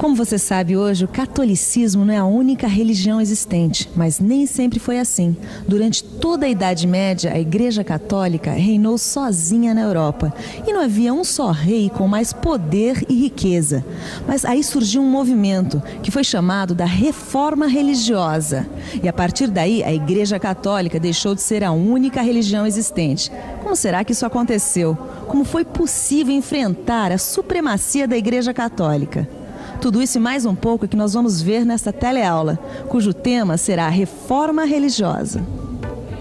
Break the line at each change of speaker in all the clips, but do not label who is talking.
Como você sabe, hoje o catolicismo não é a única religião existente, mas nem sempre foi assim. Durante toda a Idade Média, a Igreja Católica reinou sozinha na Europa e não havia um só rei com mais poder e riqueza. Mas aí surgiu um movimento que foi chamado da Reforma Religiosa. E a partir daí, a Igreja Católica deixou de ser a única religião existente. Como será que isso aconteceu? Como foi possível enfrentar a supremacia da Igreja Católica? Tudo isso e mais um pouco que nós vamos ver nesta teleaula, cujo tema será a Reforma Religiosa.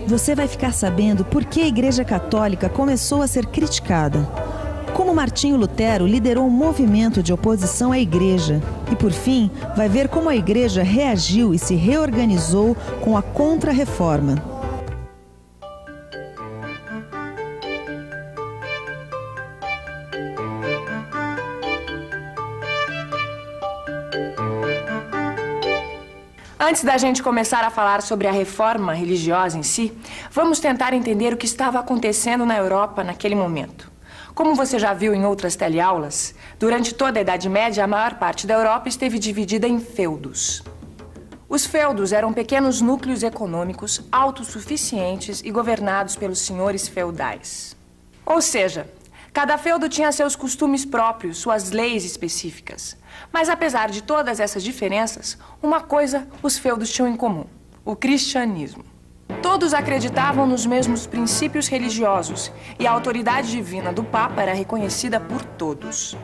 Você vai ficar sabendo por que a Igreja Católica começou a ser criticada, como Martinho Lutero liderou um movimento de oposição à Igreja e, por fim, vai ver como a Igreja reagiu e se reorganizou com a Contra-Reforma.
Antes da gente começar a falar sobre a reforma religiosa em si, vamos tentar entender o que estava acontecendo na Europa naquele momento. Como você já viu em outras teleaulas, durante toda a Idade Média, a maior parte da Europa esteve dividida em feudos. Os feudos eram pequenos núcleos econômicos autossuficientes e governados pelos senhores feudais. Ou seja, cada feudo tinha seus costumes próprios, suas leis específicas. Mas apesar de todas essas diferenças, uma coisa os feudos tinham em comum: o cristianismo. Todos acreditavam nos mesmos princípios religiosos e a autoridade divina do Papa era reconhecida por todos.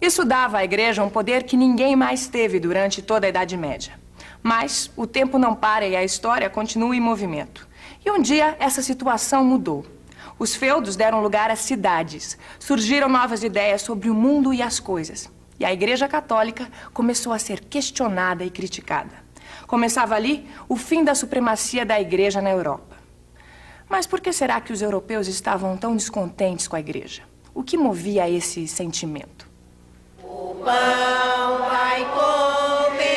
Isso dava à Igreja um poder que ninguém mais teve durante toda a Idade Média. Mas o tempo não para e a história continua em movimento. E um dia essa situação mudou. Os feudos deram lugar a cidades. Surgiram novas ideias sobre o mundo e as coisas. E a Igreja Católica começou a ser questionada e criticada. Começava ali o fim da supremacia da Igreja na Europa. Mas por que será que os europeus estavam tão descontentes com a Igreja? O que movia esse sentimento?
O pão vai comer-se.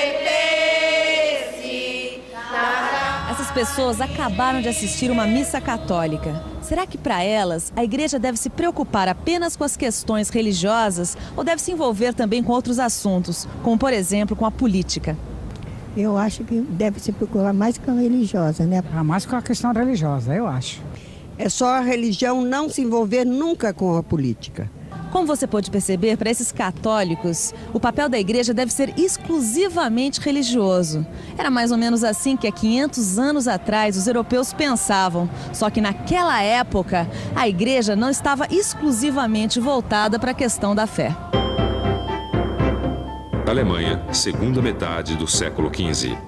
Essas pessoas acabaram de assistir uma missa católica. Será que para elas a Igreja deve se preocupar apenas com as questões religiosas ou deve se envolver também com outros assuntos, como por exemplo com a política?
Eu acho que deve se preocupar mais com a religiosa, né?
Mais com a questão religiosa, eu acho.
É só a religião não se envolver nunca com a política.
Como você pode perceber, para esses católicos, o papel da Igreja deve ser exclusivamente religioso. Era mais ou menos assim que há 500 anos atrás os europeus pensavam. Só que naquela época, a Igreja não estava exclusivamente voltada para a questão da fé.
Alemanha, segunda metade do século XV.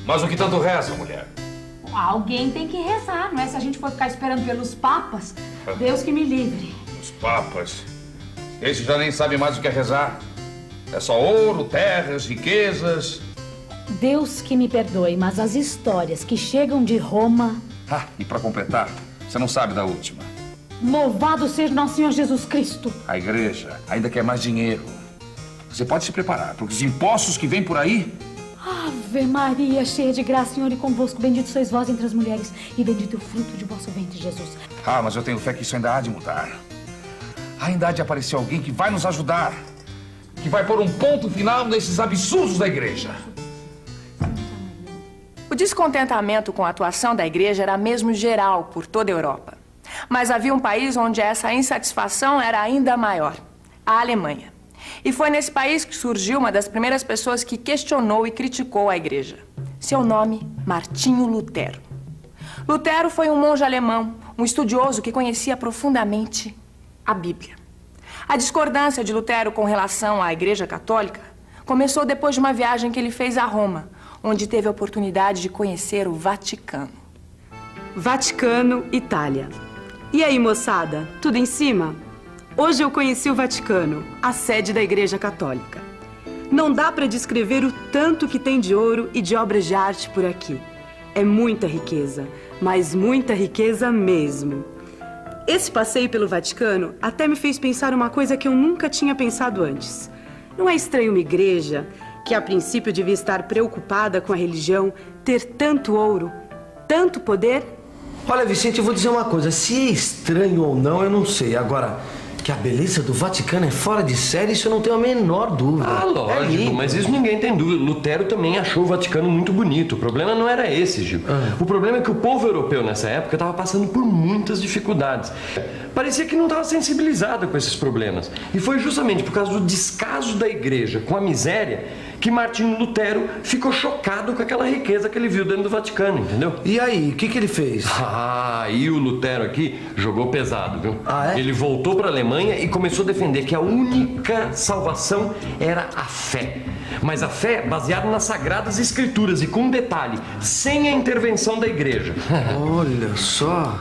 Mas o que tanto reza, mulher?
Alguém tem que rezar, não é? Se a gente for ficar esperando pelos papas, Deus que me livre.
Os papas? Esse já nem sabe mais o que é rezar. É só ouro, terras, riquezas.
Deus que me perdoe, mas as histórias que chegam de Roma...
E pra completar, você não sabe da última.
Louvado seja nosso Senhor Jesus Cristo.
A Igreja ainda quer mais dinheiro. Você pode se preparar, porque os impostos que vêm por aí...
Ave Maria, cheia de graça, Senhor, e convosco, bendito sois vós entre as mulheres, e bendito é o fruto de vosso ventre, Jesus.
Mas eu tenho fé que isso ainda há de mudar. Ainda há de aparecer alguém que vai nos ajudar, que vai pôr um ponto final nesses absurdos da Igreja.
O descontentamento com a atuação da Igreja era mesmo geral por toda a Europa. Mas havia um país onde essa insatisfação era ainda maior: a Alemanha. E foi nesse país que surgiu uma das primeiras pessoas que questionou e criticou a Igreja. Seu nome, Martinho Lutero. Lutero foi um monge alemão, um estudioso que conhecia profundamente a Bíblia. A discordância de Lutero com relação à Igreja Católica começou depois de uma viagem que ele fez a Roma, onde teve a oportunidade de conhecer o Vaticano.
Vaticano, Itália. E aí, moçada, tudo em cima? Hoje eu conheci o Vaticano, a sede da Igreja Católica. Não dá para descrever o tanto que tem de ouro e de obras de arte por aqui. É muita riqueza, mas muita riqueza mesmo. Esse passeio pelo Vaticano até me fez pensar uma coisa que eu nunca tinha pensado antes. Não é estranho uma igreja que a princípio devia estar preocupada com a religião, ter tanto ouro, tanto poder?
Olha, Vicente, eu vou dizer uma coisa. Se é estranho ou não, eu não sei. Agora, que a beleza do Vaticano é fora de série, isso eu não tenho a menor dúvida.
Ah, lógico, mas isso ninguém tem dúvida. Lutero também achou o Vaticano muito bonito. O problema não era esse, Gil. O problema é que o povo europeu nessa época estava passando por muitas dificuldades. Parecia que não estava sensibilizado com esses problemas. E foi justamente por causa do descaso da igreja com a miséria que Martinho Lutero ficou chocado com aquela riqueza que ele viu dentro do Vaticano, entendeu?
E aí, o que ele fez?
E o Lutero aqui jogou pesado, viu?
Ah, é?
Ele voltou para a Alemanha e começou a defender que a única salvação era a fé. Mas a fé baseada nas Sagradas Escrituras e, com um detalhe, sem a intervenção da igreja.
Olha só.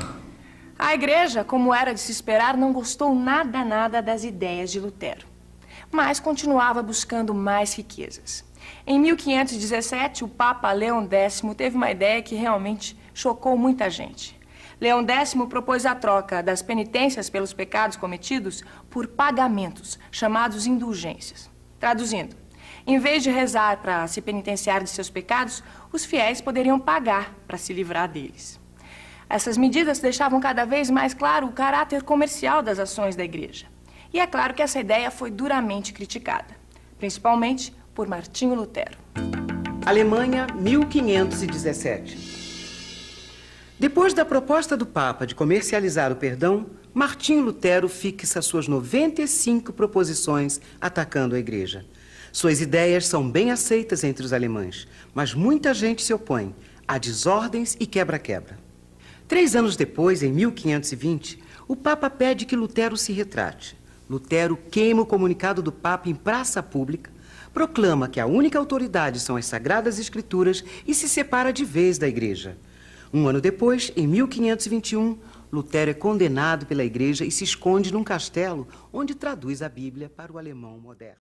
A igreja, como era de se esperar, não gostou nada das ideias de Lutero, mas continuava buscando mais riquezas. Em 1517, o Papa Leão X teve uma ideia que realmente chocou muita gente. Leão X propôs a troca das penitências pelos pecados cometidos por pagamentos, chamados indulgências. Traduzindo, em vez de rezar para se penitenciar de seus pecados, os fiéis poderiam pagar para se livrar deles. Essas medidas deixavam cada vez mais claro o caráter comercial das ações da igreja. E é claro que essa ideia foi duramente criticada, principalmente por Martinho Lutero.
Alemanha, 1517. Depois da proposta do Papa de comercializar o perdão, Martinho Lutero fixa suas 95 proposições atacando a igreja. Suas ideias são bem aceitas entre os alemães, mas muita gente se opõe a desordens e quebra-quebra. 3 anos depois, em 1520, o Papa pede que Lutero se retrate. Lutero queima o comunicado do Papa em praça pública, proclama que a única autoridade são as Sagradas Escrituras e se separa de vez da igreja. 1 ano depois, em 1521, Lutero é condenado pela igreja e se esconde num castelo onde traduz a Bíblia para o alemão moderno.